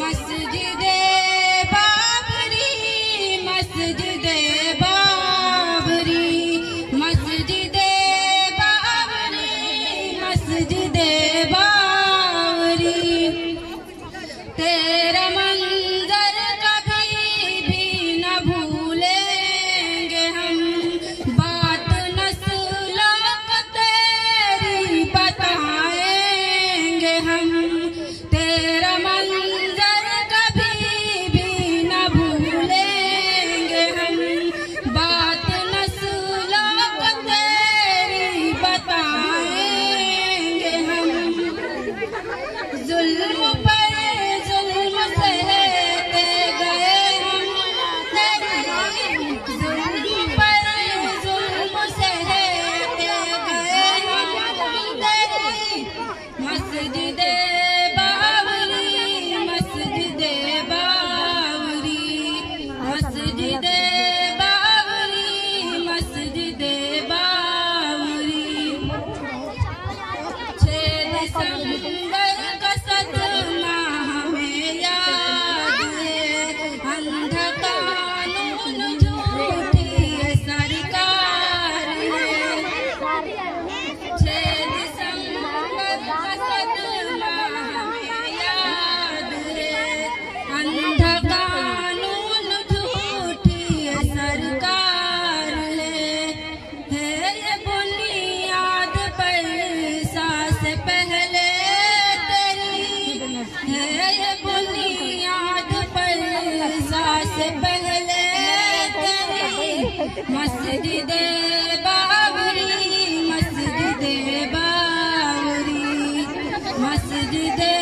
मस्जिदे बाबरी, मस्जिदे बाबरी, मस्जिदे बाबरी, मस्जिदे बाबरी। तेरा मंजर कभी भी न भूलेंगे हम, बात नस्लों को तेरी बताएंगे हम। तेरा मंजर कभी भी न भूलेंगे हम, बात नस्लों को तेरी बताएंगे हम। जुल्म पर जुल्म सहते गए हम, जुल्म पर जुल्म सहते गए हम तेरी मस्जिदे बाबरी, मस्जिदे बाबरी, मस्जिदे बाबरी, मस्जिदे बाबरी। 6 दिसंबर का सदमा हमें याद है, अंधा कानून झूठी सरकार है। 6 दिसंबर का सदमा हमें याद है, अंधा कानून झूठी सरकार है ये बुनियाद पर सांस पहले तेरी, है ये बुनियाद पर सांस पहले तेरी। मस्जिदे बाबरी, मस्जिदे बाबरी, मस्जिदे